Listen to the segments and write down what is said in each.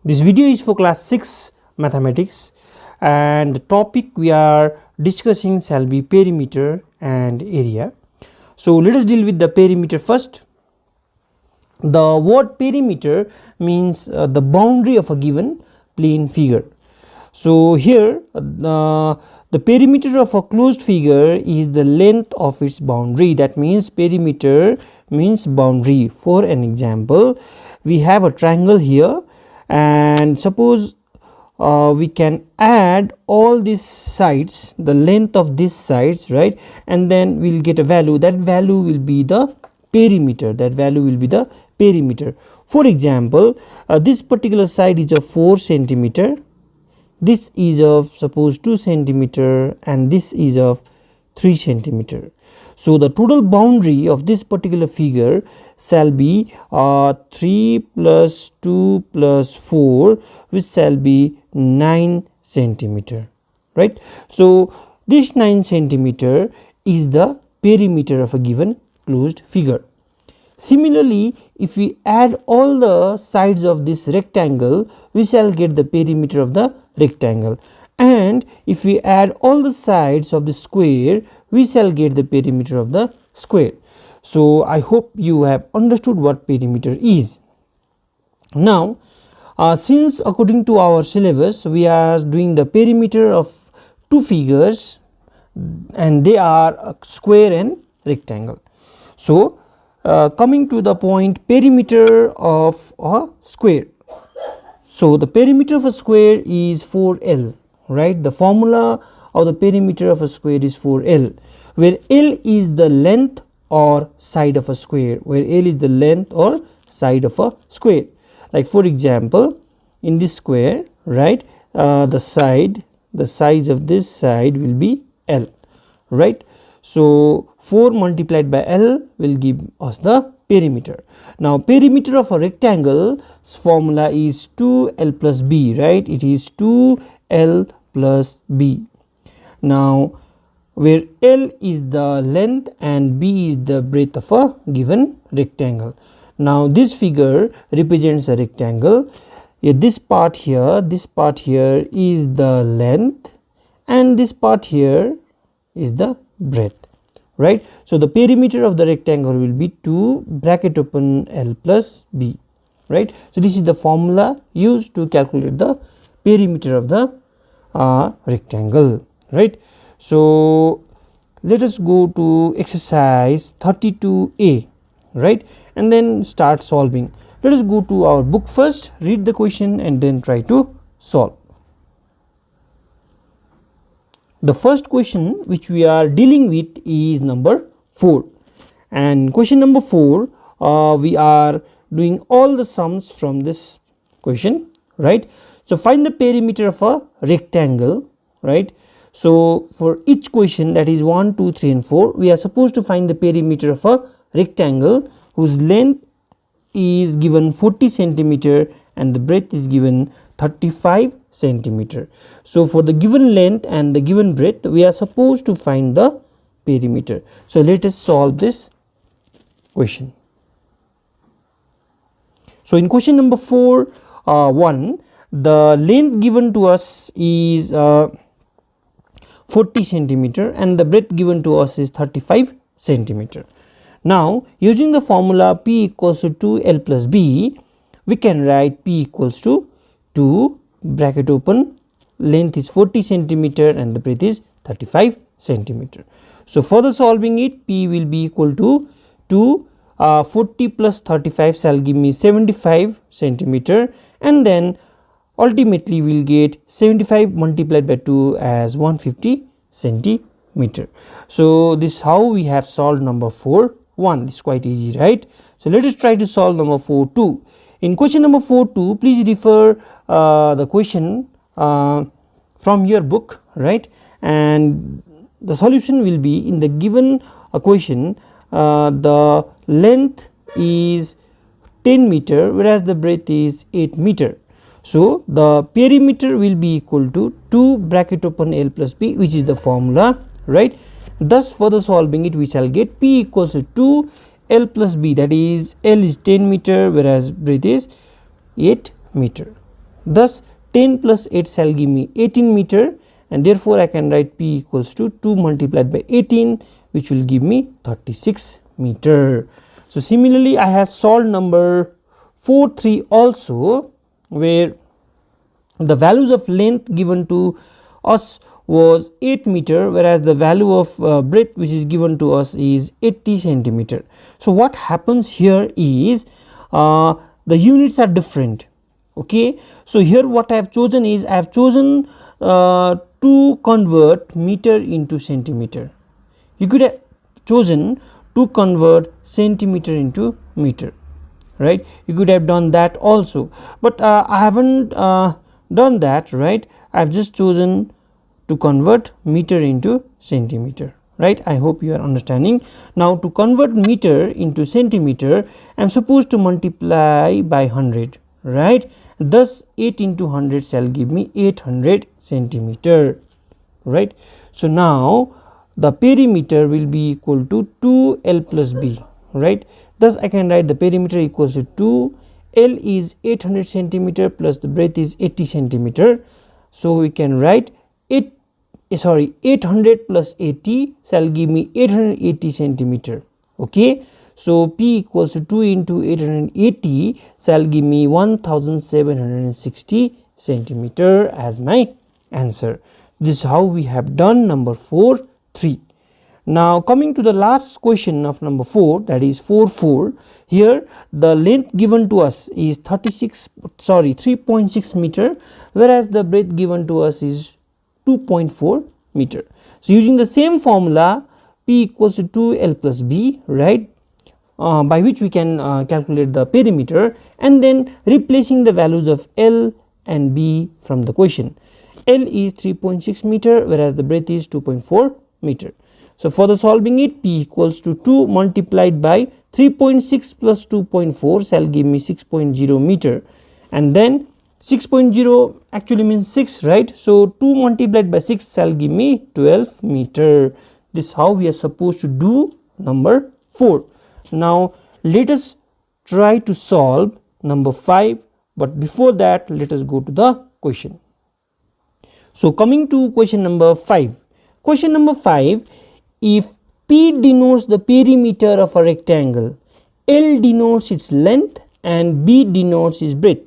This video is for class 6 mathematics, and the topic we are discussing shall be perimeter and area. So let us deal with the perimeter first. The word perimeter means the boundary of a given plane figure. So here the perimeter of a closed figure is the length of its boundary. That means perimeter means boundary. For an example, we have a triangle here, and suppose we can add all these sides, the length of these sides, right, and then we'll get a value. That value will be the perimeter. For example, this particular side is of 4 centimeter, this is of suppose 2 centimeter, and this is of 3 centimeter. So the total boundary of this particular figure shall be 3 plus 2 plus 4, which shall be 9 centimeter, right. So this 9 centimeter is the perimeter of a given closed figure. Similarly, if we add all the sides of this rectangle, we shall get the perimeter of the rectangle, and if we add all the sides of the square, we shall get the perimeter of the square. So I hope you have understood what perimeter is. Now since according to our syllabus we are doing the perimeter of two figures, and they are a square and rectangle. So coming to the point, perimeter of a square. So the perimeter of a square is 4L, right. The formula of the perimeter of a square is 4L, where L is the length or side of a square, Like for example, in this square, right, the size of this side will be L, right. So 4 multiplied by L will give us the perimeter. Now perimeter of a rectangle formula is 2L plus B, right. It is 2L plus B. Now where L is the length and B is the breadth of a given rectangle. Now this figure represents a rectangle. This part here is the length, and this part here is the breadth, right. So the perimeter of the rectangle will be 2 bracket open L plus B, right. So this is the formula used to calculate the perimeter of the rectangle, right. So let us go to exercise 32A, right, and then start solving. Let us go to our book first, read the question and then try to solve. The first question which we are dealing with is number 4, and question number 4 we are doing all the sums from this question, right. So find the perimeter of a rectangle, right. So for each question, that is 1, 2, 3 and 4, we are supposed to find the perimeter of a rectangle whose length is given 40 centimeter and the breadth is given 35 centimeter. So for the given length and the given breadth, we are supposed to find the perimeter. So let us solve this question. So in question number 4, 1, the length given to us is 40 centimeter and the breadth given to us is 35 centimeter. Now using the formula P equals to 2L plus B, we can write P equals to 2 bracket open, length is 40 centimeter and the breadth is 35 centimeter. So further solving it, P will be equal to 40 plus 35 shall give me 75 centimeter, and then ultimately we will get 75 multiplied by 2 as 150 centimeter. So this is how we have solved number 4, 1. This is quite easy, right. So let us try to solve number 4, 2. In question number 4, 2, please refer the question from your book, right, and the solution will be in the given question. The length is 10 meter whereas the breadth is 8 meter. So the perimeter will be equal to 2 bracket open L plus B, which is the formula, right. Thus further solving it, we shall get P equals to 2 L plus B, that is L is 10 meter whereas breadth is 8 meter. Thus 10 plus 8 shall give me 18 meter, and therefore I can write P equals to 2 multiplied by 18, which will give me 36 meter. So similarly I have solved number 4.3 also, where the values of length given to us was 8 meter, whereas the value of breadth which is given to us is 80 centimeter. So what happens here is the units are different. Okay, so here what I have chosen is I have chosen to convert meter into centimeter. You could have chosen to convert centimeter into meter, right? You could have done that also, but I haven't done that, right? I have just chosen to convert meter into centimeter, right? I hope you are understanding. Now to convert meter into centimeter, I am supposed to multiply by 100, right? Thus 8 into 100 shall give me 800 centimeter, right? So now the perimeter will be equal to 2L plus B, right? Thus I can write the perimeter equals to 2. L is 800 centimeter plus the breadth is 80 centimeter. So we can write 800 plus 80 shall give me 880 centimeter. Okay, so P equals to 2 into 880 shall give me 1760 centimeter as my answer. This is how we have done number 4.3. Now coming to the last question of number 4, that is 4.4. Here the length given to us is 3.6 meter, whereas the breadth given to us is 2.4 meter. So using the same formula, P equals to 2L plus B, right, by which we can calculate the perimeter, and then replacing the values of L and B from the question. L is 3.6 meter, whereas the breadth is 2.4 meter. So for the solving it, P equals to 2 multiplied by 3.6 plus 2.4 shall give me 6.0 meter, and then 6.0 actually means 6, right? So 2 multiplied by 6 shall give me 12 meter. This is how we are supposed to do number 4. Now let us try to solve number 5, but before that let us go to the question. So coming to question number 5. Question number 5, if P denotes the perimeter of a rectangle, L denotes its length and B denotes its breadth,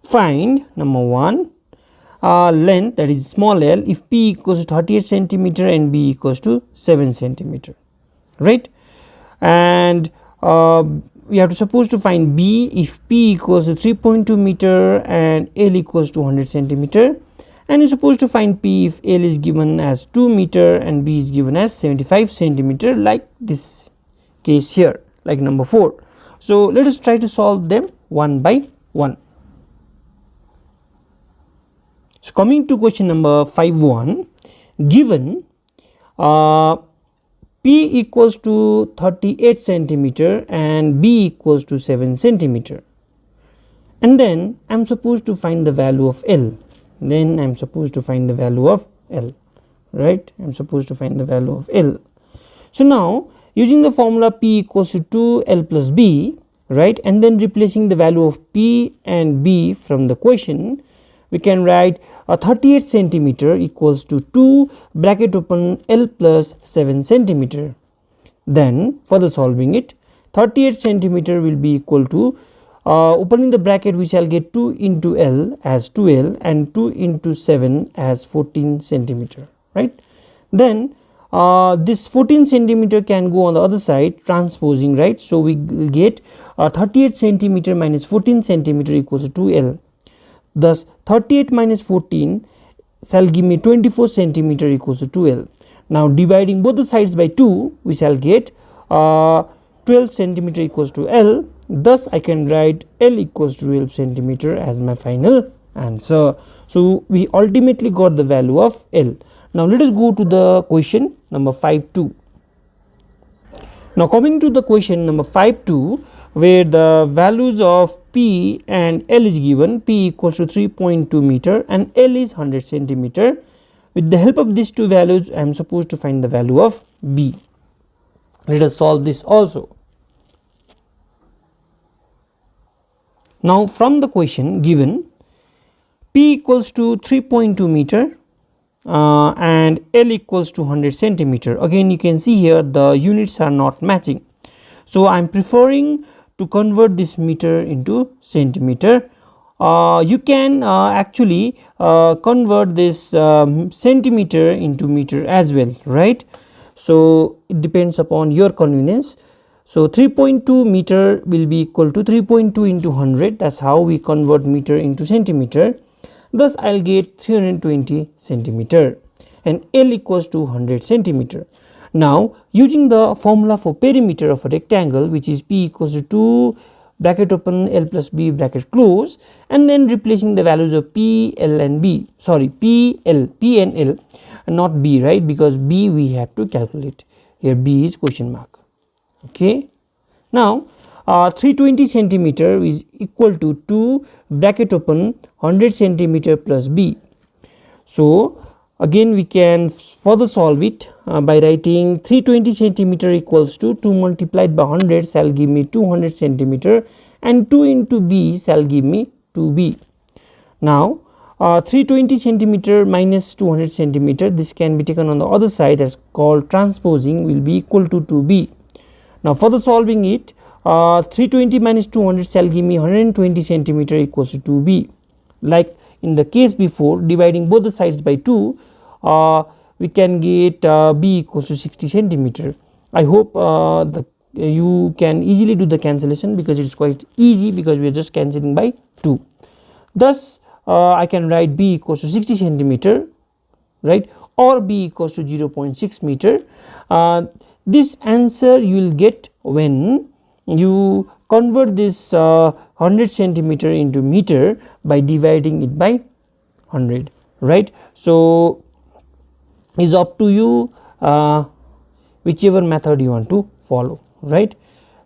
find number 1 length, that is small l, if P equals to 38 centimeter and B equals to 7 centimeter, right? And we have to suppose to find B if P equals to 3.2 meter and L equals to 100 centimeter, and you're supposed to find P if L is given as 2 meter and B is given as 75 centimeter, like this case here, like number 4. So let us try to solve them one by one. So coming to question number 5.1, given P equals to 38 centimeter and B equals to 7 centimeter, and then I am supposed to find the value of L. Then I am supposed to find the value of L, right? I am supposed to find the value of L. So now using the formula P equals to 2L plus B, right, and then replacing the value of P and B from the question, we can write 38 centimeter equals to 2 bracket open L plus 7 centimeter. Then further solving it, 38 centimeter will be equal to opening the bracket, we shall get 2 into L as 2L and 2 into 7 as 14 centimeter, right? Then this 14 centimeter can go on the other side, transposing, right? So we will get 38 centimeter minus 14 centimeter equals to 2L. Thus 38 minus 14 shall give me 24 centimeter equals to 2L. Now dividing both the sides by 2, we shall get 12 centimeter equals to L. Thus I can write L equals to 12 centimeter as my final answer. So we ultimately got the value of L. Now let us go to the question number 5.2. Now coming to the question number 5.2, where the values of P and L is given. P equals to 3.2 meter and L is 100 centimeter. With the help of these two values, I am supposed to find the value of B. Let us solve this also. Now from the question given, P equals to 3.2 meter and L equals to 100 centimeter. Again you can see here the units are not matching, so I am preferring to convert this meter into centimeter. You can actually convert this centimeter into meter as well, right? So it depends upon your convenience. So 3.2 meter will be equal to 3.2 into 100. That's how we convert meter into centimeter. Thus I'll get 320 centimeter and L equals to 100 centimeter. Now using the formula for perimeter of a rectangle, which is P equals to 2 bracket open L plus B bracket close, and then replacing the values of P, L and B, sorry P and L and not B, right, because B we have to calculate. Here B is question mark. Okay, now 320 centimeter is equal to 2 bracket open 100 centimeter plus B. So again we can further solve it by writing 320 centimeter equals to 2 multiplied by 100 shall give me 200 centimeter and 2 into B shall give me 2B. Now 320 centimeter minus 200 centimeter, this can be taken on the other side as called transposing, will be equal to 2B. Now further solving it, 320 minus 200 shall give me 120 centimeter equals to 2B. Like in the case before, dividing both the sides by 2, we can get B equals to 60 centimeter. I hope you can easily do the cancellation, because it is quite easy, because we are just cancelling by 2. Thus I can write B equals to 60 centimeter, right, or B equals to 0.6 meter. This answer you will get when you convert this 100 centimeter into meter by dividing it by 100, right? So is up to you, whichever method you want to follow, right?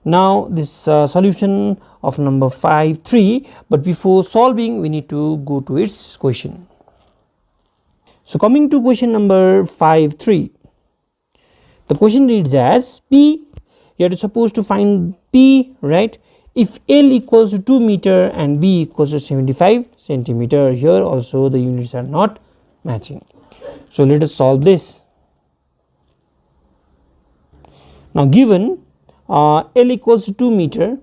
Now this solution of number 5.3, but before solving we need to go to its question. So coming to question number 5.3, the question reads as P, you are supposed to find P, right, if L equals to 2 meter and B equals to 75 centimeter. Here also the units are not matching. So let us solve this. Now given L equals to 2 meter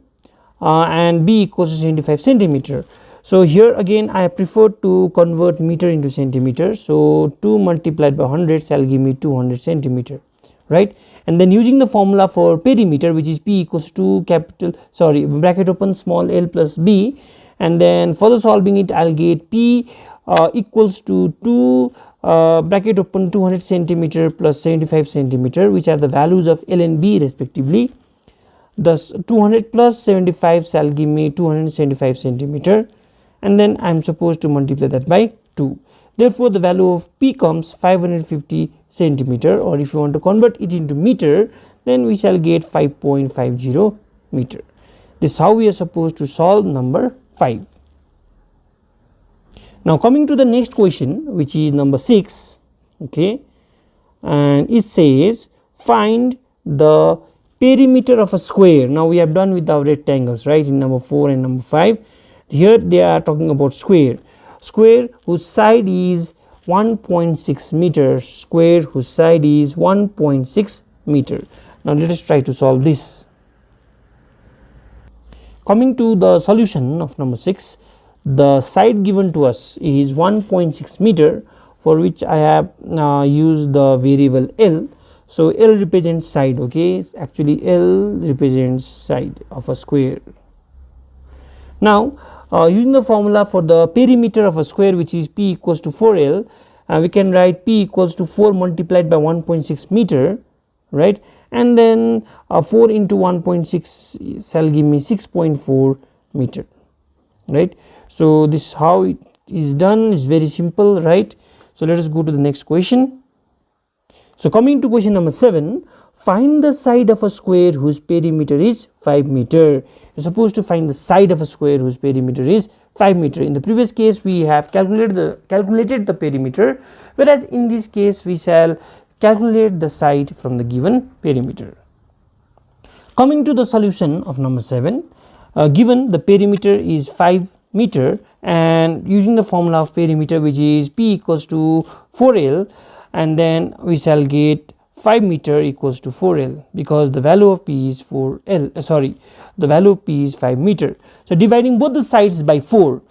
and B equals to 75 centimeter. So here again I prefer to convert meter into centimeter. So 2 multiplied by 100 shall give me 200 centimeter, right? And then using the formula for perimeter, which is P equals to bracket open small l plus B, and then further solving it I'll get P equals to 2 bracket open 200 centimeter plus 75 centimeter, which are the values of L and B respectively. Thus 200 plus 75 shall give me 275 centimeter, and then I am supposed to multiply that by 2. Therefore the value of P comes 550 centimeter, or if you want to convert it into meter, then we shall get 5.50 meter. This is how we are supposed to solve number 5. Now coming to the next question, which is number 6, okay, and it says find the perimeter of a square. Now we have done with our rectangles, right, in number 4 and number 5. Here they are talking about square whose side is 1.6 meters, square whose side is 1.6 meter. Now let us try to solve this. Coming to the solution of number 6, the side given to us is 1.6 meter, for which I have used the variable L. So L represents side, okay, actually L represents side of a square. Now using the formula for the perimeter of a square, which is P equals to 4L, we can write P equals to 4 multiplied by 1.6 meter, right, and then 4 into 1.6 shall give me 6.4 meter, right. So this is how it is done. It's very simple, right. So let us go to the next question. So coming to question number 7, find the side of a square whose perimeter is 5 meter. You're supposed to find the side of a square whose perimeter is 5 meter. In the previous case we have calculated the perimeter, whereas in this case we shall calculate the side from the given perimeter. Coming to the solution of number 7, given the perimeter is 5 meter and using the formula of perimeter, which is P equals to 4L, and then we shall get 5 meter equals to 4L, because the value of P is 4L, the value of P is 5 meter. So dividing both the sides by 4,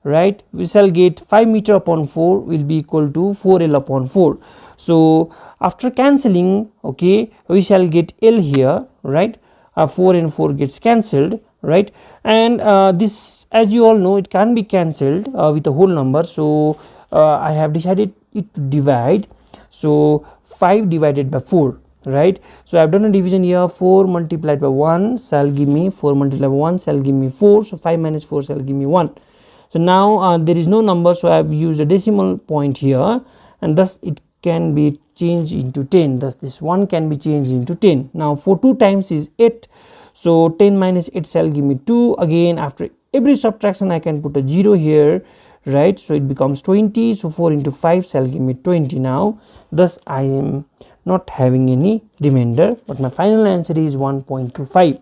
right, we shall get 5 meter upon 4 will be equal to 4L upon 4. So after cancelling, okay, we shall get L here, right, 4 and 4 gets cancelled, right, and this, as you all know, it can be cancelled with a whole number. So I have decided it to divide. So 5 divided by 4, right. So I have done a division here. 4 multiplied by 1 shall give me 4 multiplied by 1 shall give me 4. So 5 minus 4 shall give me 1. So now there is no number, so I have used a decimal point here, and thus it can be changed into 10. Thus this 1 can be changed into 10. Now for 2 times is 8. So 10 minus 8 shall give me 2. Again, after every subtraction I can put a 0 here, right. So it becomes 20. So 4 into 5 shall give me 20 now. Thus I am not having any remainder, but my final answer is 1.25.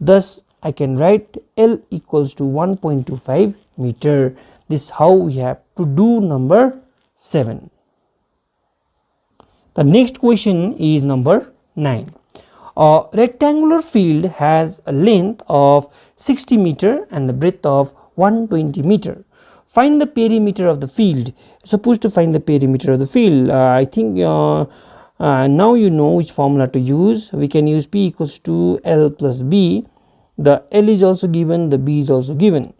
Thus I can write L equals to 1.25 meter. This is how we have to do number 7. The next question is number 9. A rectangular field has a length of 60 meter and the breadth of 120 meter. Find the perimeter of the field. Supposed to find the perimeter of the field. I think now you know which formula to use. We can use P equals to L plus B. The L is also given, the B is also given.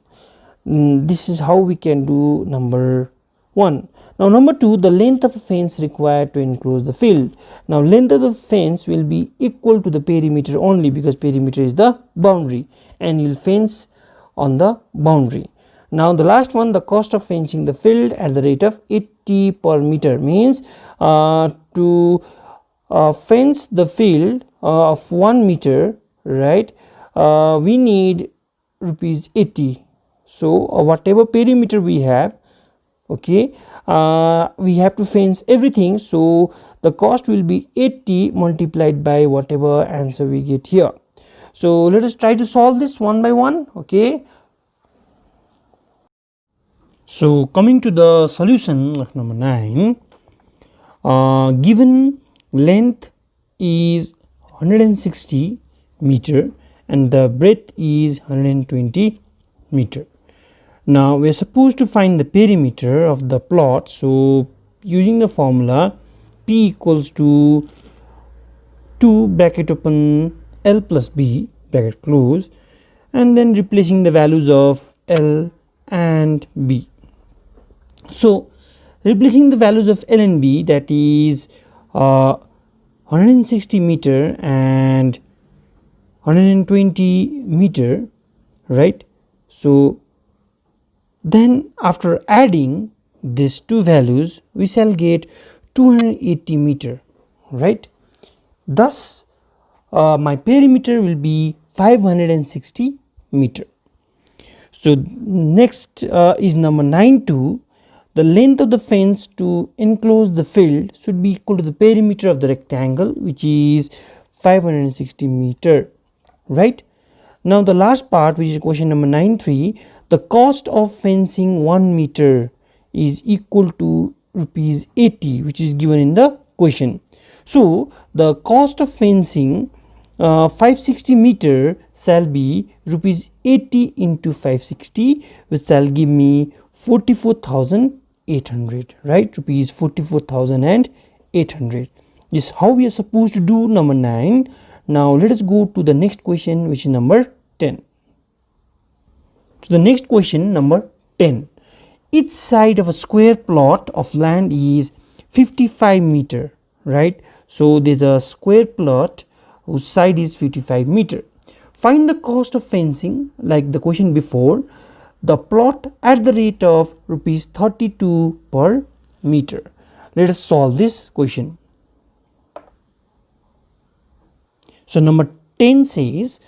This is how we can do number 1. Now number 2, the length of a fence required to enclose the field. Now length of the fence will be equal to the perimeter only, because perimeter is the boundary and you will fence on the boundary. Now the last one, the cost of fencing the field at the rate of 80 per meter, means to fence the field of 1 meter, right, we need rupees 80. So whatever perimeter we have, okay, we have to fence everything. So the cost will be 80 multiplied by whatever answer we get here. So let us try to solve this one by one. Okay, so coming to the solution of number 9, given length is 160 meter and the breadth is 120 meter. Now we are supposed to find the perimeter of the plot. So using the formula P equals to 2 bracket open L plus B bracket close, and then replacing the values of L and B. So replacing the values of L and B, that is 160 meter and 120 meter, right. So then after adding these two values we shall get 280 meter, right. Thus my perimeter will be 560 meter. So next is number 9.2. The length of the fence to enclose the field should be equal to the perimeter of the rectangle, which is 560 meter, right. Now the last part, which is question number 9.3, the cost of fencing 1 meter is equal to rupees 80, which is given in the question. So the cost of fencing 560 meter shall be rupees 80 into 560, which shall give me 44,800, right, rupees 44,800. This is how we are supposed to do number 9. Now let us go to the next question, which is number 10. So the next question, number 10. Each side of a square plot of land is 55 meter, right. So there is a square plot whose side is 55 meter. Find the cost of fencing, like the question before, the plot at the rate of rupees 32 per meter. Let us solve this question. So number 10 says,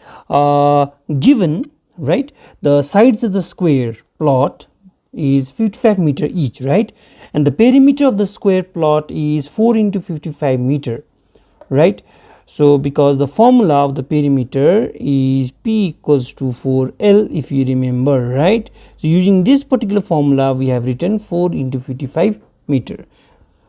given, right, the sides of the square plot is 55 meter each, right, and the perimeter of the square plot is 4 into 55 meter, right. So because the formula of the perimeter is P equals to 4L, if you remember, right? So using this particular formula we have written 4 into 55 meter,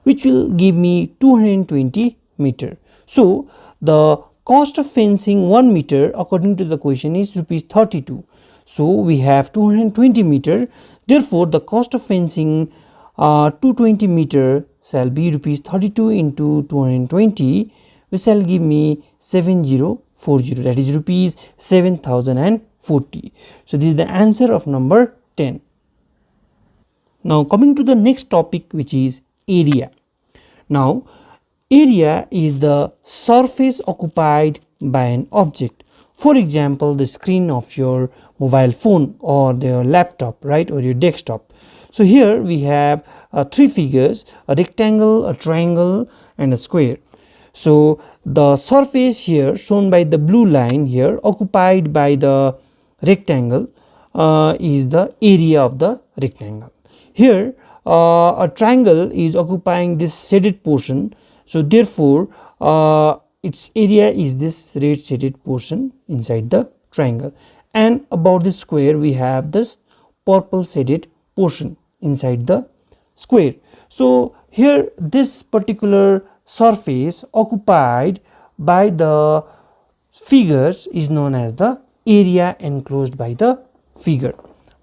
which will give me 220 meter. So the cost of fencing 1 meter according to the question is rupees 32. So we have 220 meter, therefore the cost of fencing 220 meter shall be rupees 32 into 220, which shall give me 7040, that is rupees 7040. So this is the answer of number 10. Now coming to the next topic, which is area. Now area is the surface occupied by an object. For example, the screen of your mobile phone or your laptop, right, or your desktop. So here we have three figures: a rectangle, a triangle, and a square. So the surface here shown by the blue line here occupied by the rectangle is the area of the rectangle. Here a triangle is occupying this shaded portion, so therefore its area is this red shaded portion inside the triangle, and about the square we have this purple shaded portion inside the square. So here this particular surface occupied by the figures is known as the area enclosed by the figure,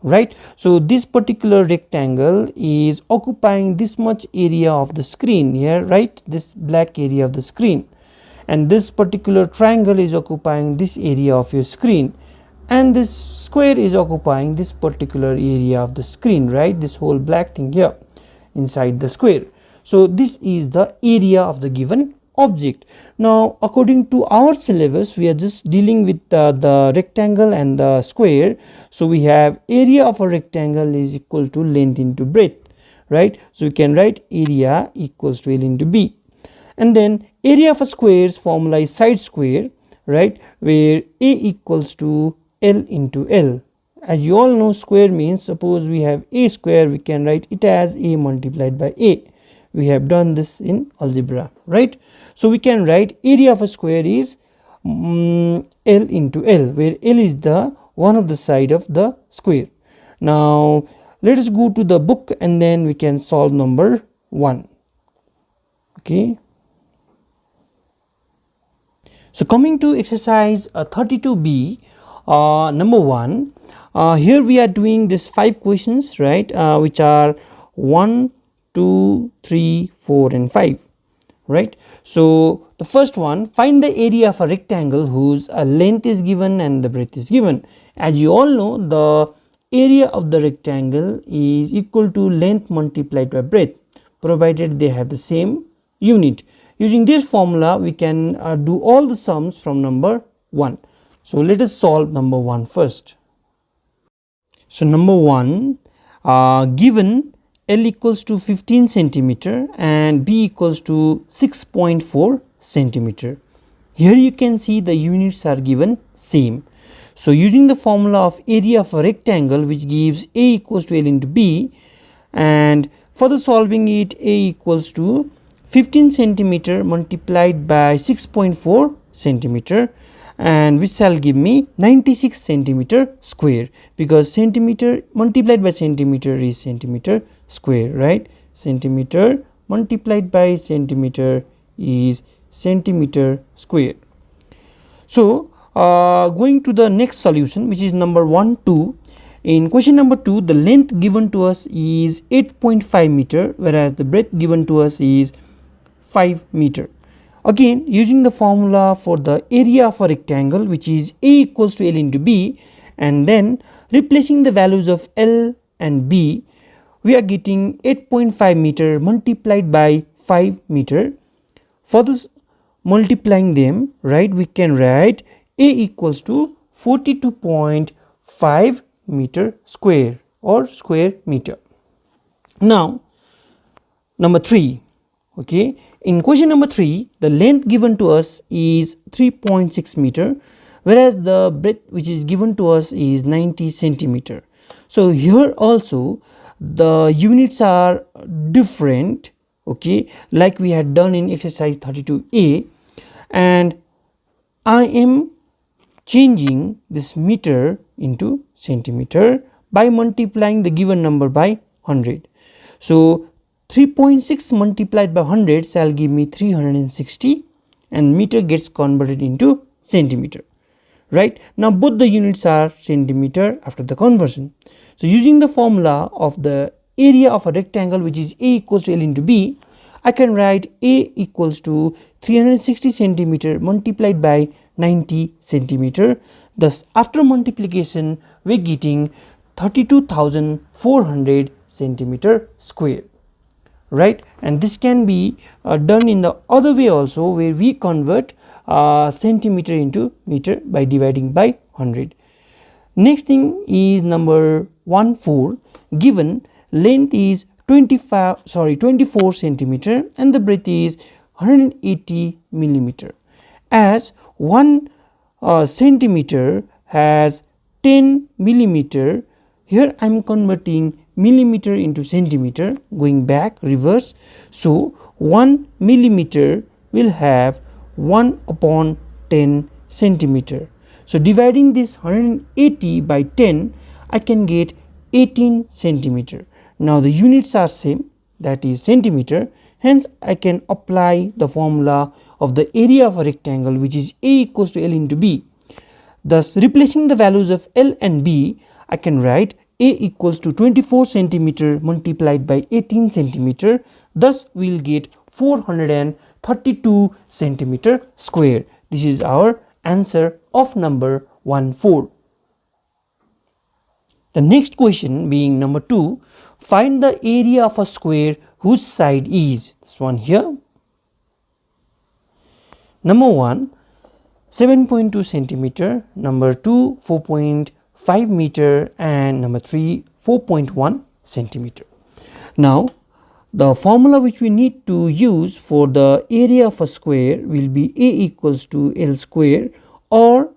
right? So this particular rectangle is occupying this much area of the screen here, right, this black area of the screen, and this particular triangle is occupying this area of your screen, and this square is occupying this particular area of the screen, right, this whole black thing here inside the square. So this is the area of the given object. Now according to our syllabus we are just dealing with the rectangle and the square. So we have area of a rectangle is equal to length into breadth, right? So we can write area equals to L into B, and then area of a square's formula is side square, right, where A equals to L into L. As you all know, square means, suppose we have A square, we can write it as A multiplied by A. We have done this in algebra, right? So we can write area of a square is L into L, where L is the one of the side of the square. Now let us go to the book and then we can solve number 1. Okay. So coming to exercise 32B, number 1, here we are doing this 5 questions, right, which are 1, 2, 3, 4 and 5, right. So the first one, find the area of a rectangle whose length is given and the breadth is given. As you all know, the area of the rectangle is equal to length multiplied by breadth, provided they have the same unit. Using this formula we can do all the sums from number 1. So let us solve number 1 first. So number 1, given L equals to 15 centimeter and B equals to 6.4 centimeter. Here you can see the units are given same. So using the formula of area of a rectangle, which gives A equals to L into B, and further solving it, A equals to 15 centimeter multiplied by 6.4 centimeter, and which shall give me 96 centimeter square, because centimeter multiplied by centimeter is centimeter square, right? Centimeter multiplied by centimeter is centimeter square. So going to the next solution, which is number 1, 2. In question number 2, the length given to us is 8.5 meter, whereas the breadth given to us is 5 meter. Again, using the formula for the area of a rectangle, which is A equals to L into B, and then replacing the values of L and B, we are getting 8.5 meter multiplied by 5 meter. For this multiplying them, right, we can write A equals to 42.5 meter square or square meter. Now number 3, okay, in question number 3, the length given to us is 3.6 meter, whereas the breadth which is given to us is 90 centimeter. So here also the units are different, okay, like we had done in exercise 32A, and I am changing this meter into centimeter by multiplying the given number by 100. So 3.6 multiplied by 100 shall give me 360, and meter gets converted into centimeter. Right, now both the units are centimeter after the conversion. So using the formula of the area of a rectangle, which is A equals to L into B, I can write A equals to 360 centimeter multiplied by 90 centimeter. Thus after multiplication we are getting 32,400 centimeter square. Right, and this can be done in the other way also, where we convert centimeter into meter by dividing by 100. Next thing is number 14. Given length is 24 centimeter and the breadth is 180 millimeter. As 1 centimeter has 10 millimeter, here I am converting millimeter into centimeter, going back reverse. So 1 millimeter will have 1 upon 10 centimeter. So dividing this 180 by 10, I can get 18 centimeter. Now the units are same, that is centimeter, hence I can apply the formula of the area of a rectangle, which is A equals to L into B. Thus replacing the values of L and B, I can write A equals to 24 centimeter multiplied by 18 centimeter. Thus we will get 432 centimeter square. This is our answer of number 14. The next question being number 2, find the area of a square whose side is, this one here. Number 1, 7.2 centimeter, number 2, 4.5 meter, and number 3, 4.1 centimeter. Now the formula which we need to use for the area of a square will be A equals to L square, or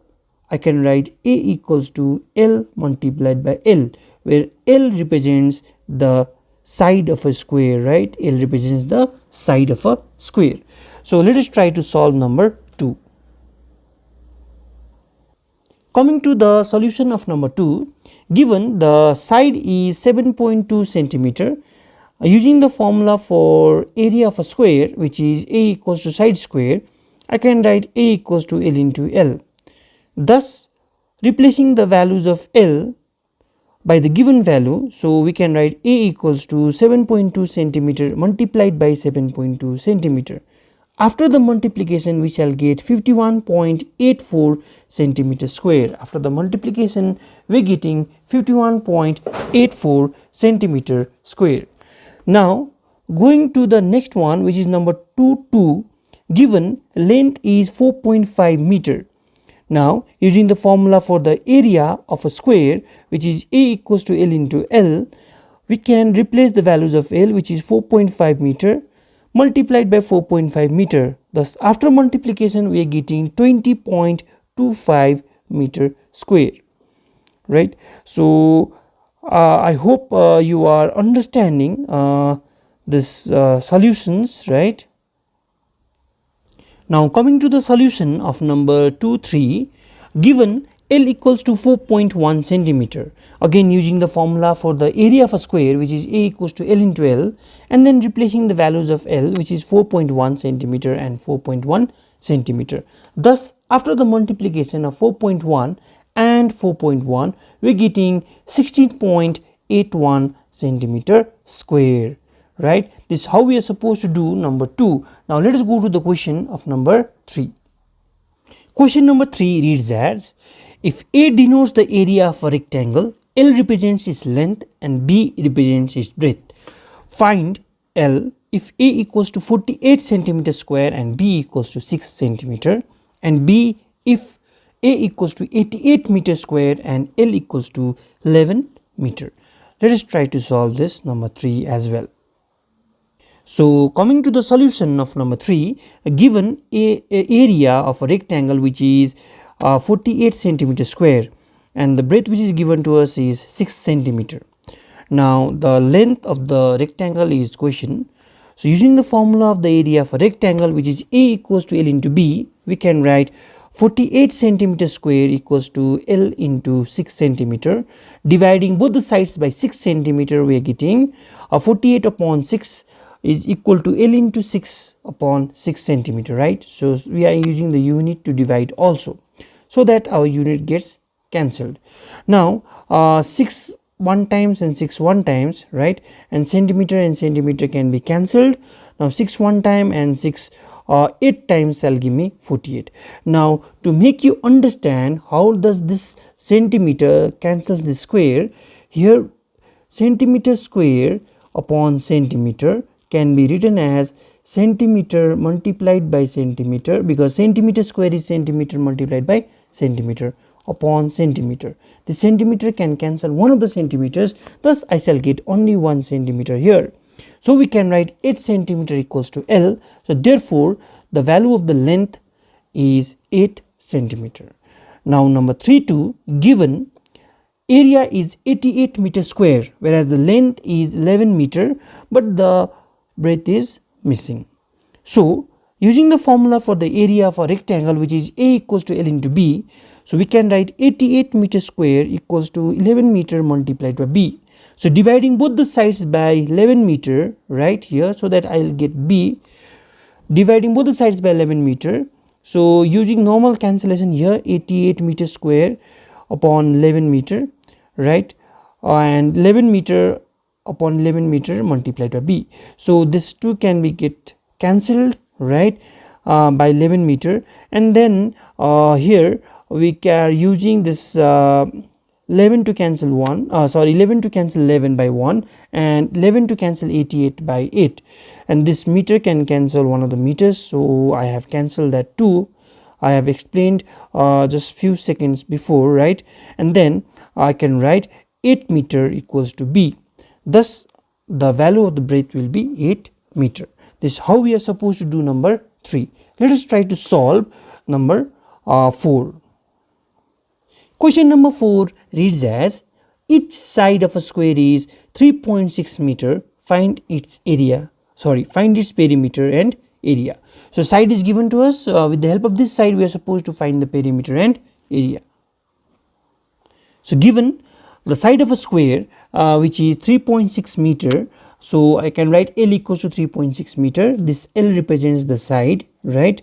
I can write A equals to L multiplied by L, where L represents the side of a square, right? L represents the side of a square. So let us try to solve number 2. Coming to the solution of number 2, given the side is 7.2 centimeter, using the formula for area of a square, which is A equals to side square, I can write A equals to L into L. Thus replacing the values of L by the given value, so we can write A equals to 7.2 centimeter multiplied by 7.2 centimeter. After the multiplication we shall get 51.84 centimeter square. After the multiplication we are getting 51.84 centimeter square. Now going to the next one, which is number 2, given length is 4.5 meter. Now using the formula for the area of a square, which is A equals to L into L, we can replace the values of L, which is 4.5 meter multiplied by 4.5 meter. Thus after multiplication we are getting 20.25 meter square. Right. So I hope you are understanding this solutions, right? Now coming to the solution of number 2, 3, given L equals to 4.1 centimeter, again using the formula for the area of a square, which is A equals to L into L, and then replacing the values of L, which is 4.1 centimeter and 4.1 centimeter. Thus after the multiplication of 4.1 and 4.1 we are getting 16.81 centimeter square. Right, this is how we are supposed to do number 2. Now let us go to the question of number 3. Question number 3 reads as, if A denotes the area of a rectangle, L represents its length and B represents its breadth. Find L if A equals to 48 centimeter square and B equals to 6 centimeter, and B if A equals to 88 meter square and L equals to 11 meter. Let us try to solve this number 3 as well. So coming to the solution of number 3, given a area of a rectangle which is 48 centimeter square and the breadth which is given to us is 6 centimeter. Now the length of the rectangle is question. So using the formula of the area of a rectangle, which is A equals to L into B, we can write 48 centimeter square equals to L into 6 centimeter. Dividing both the sides by 6 centimeter, we are getting 48 upon 6 is equal to L into 6 upon 6 centimeter, right? So we are using the unit to divide also, so that our unit gets cancelled. Now 6 one times and 6 one times, right, and centimeter can be cancelled. Now 6 one time and 6 8 times shall give me 48. Now to make you understand how does this centimeter cancels the square, here centimeter square upon centimeter can be written as centimeter multiplied by centimeter, because centimeter square is centimeter multiplied by centimeter upon centimeter. The centimeter can cancel one of the centimeters, thus I shall get only 1 centimeter here. So we can write 8 centimeter equals to L. So therefore the value of the length is 8 centimeter. Now number 3.2, given area is 88 meter square, whereas the length is 11 meter, but the breadth is missing. So using the formula for the area of a rectangle, which is A equals to L into B, so we can write 88 meter square equals to 11 meter multiplied by B. So dividing both the sides by 11 meter right here, so that I will get B. Dividing both the sides by 11 meter, so using normal cancellation here, 88 meter square upon 11 meter, right, and 11 meter upon 11 meter multiplied by B. So this 2 can be get cancelled, right, by 11 meter, and then here we are using this 11 to cancel 11 to cancel 11 by 1, and 11 to cancel 88 by 8, and this meter can cancel one of the meters, so I have cancelled that 2. I have explained just few seconds before, right, and then I can write 8 meter equals to B. Thus the value of the breadth will be 8 meter. This is how we are supposed to do number 3. Let us try to solve number 4. Question number 4 reads as, each side of a square is 3.6 meter, find its area, find its perimeter and area. So side is given to us, with the help of this side we are supposed to find the perimeter and area. So given the side of a square which is 3.6 meter, so I can write L equals to 3.6 meter. This L represents the side, right,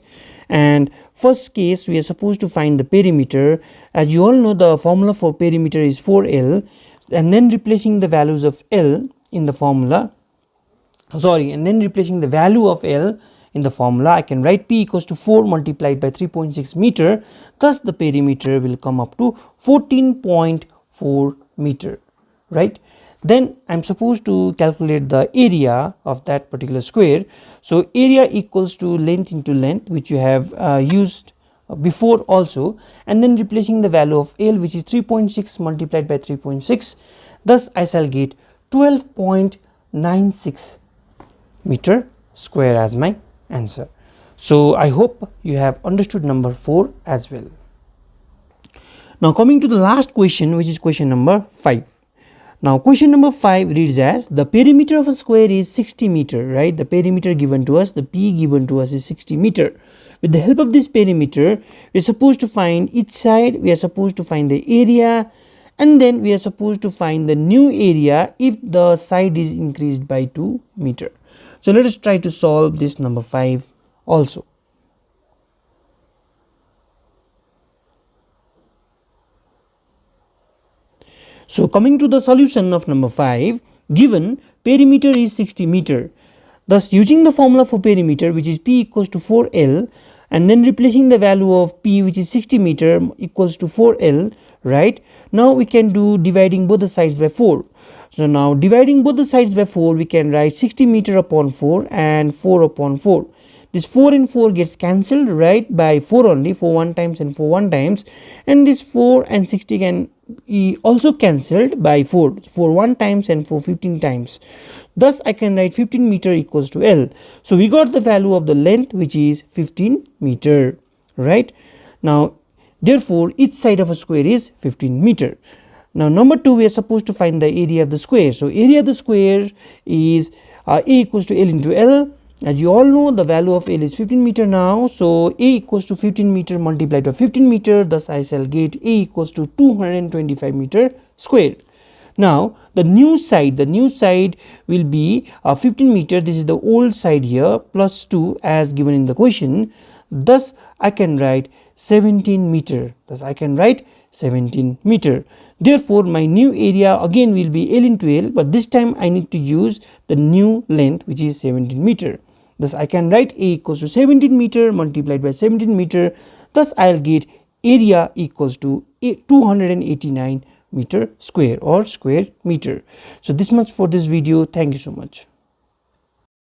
and first case we are supposed to find the perimeter. As you all know, the formula for perimeter is 4L, and then replacing the values of L in the formula, and then replacing the value of L in the formula, I can write P equals to 4 multiplied by 3.6 meter. Thus the perimeter will come up to 14.4 meter, right. Then I am supposed to calculate the area of that particular square. So area equals to length into length, which you have used before also, and then replacing the value of L, which is 3.6 multiplied by 3.6. Thus I shall get 12.96 meter square as my answer. So I hope you have understood number 4 as well. Now coming to the last question, which is question number 5. Now question number 5 reads as, the perimeter of a square is 60 meter, right. The perimeter given to us, the P given to us is 60 meter. With the help of this perimeter, we are supposed to find each side, we are supposed to find the area, and then we are supposed to find the new area if the side is increased by 2 meter. So let us try to solve this number 5 also. So coming to the solution of number 5, given perimeter is 60 meter, thus using the formula for perimeter, which is P equals to 4L, and then replacing the value of P, which is 60 meter, equals to 4L, right. Now we can do dividing both the sides by 4. So now dividing both the sides by 4, we can write 60 meter upon 4 and 4 upon 4. This 4 and 4 gets cancelled, right, by 4 only, 4 1 times and 4 1 times, and this 4 and 60 can also cancelled by 4 1 times and 4 15 times. Thus I can write 15 meter equals to L. So we got the value of the length, which is 15 meter, right. Now therefore each side of a square is 15 meter. Now number 2, we are supposed to find the area of the square. So area of the square is A equals to L into L, As you all know, the value of L is 15 meter now, so A equals to 15 meter multiplied by 15 meter, thus I shall get A equals to 225 meter square. Now the new side will be 15 meter, this is the old side here, plus 2 as given in the question, thus I can write 17 meter, Therefore my new area again will be L into L, but this time I need to use the new length, which is 17 meter. Thus I can write A equals to 17 meter multiplied by 17 meter, thus I will get area equals to 289 meter square or square meter. So this much for this video. Thank you so much.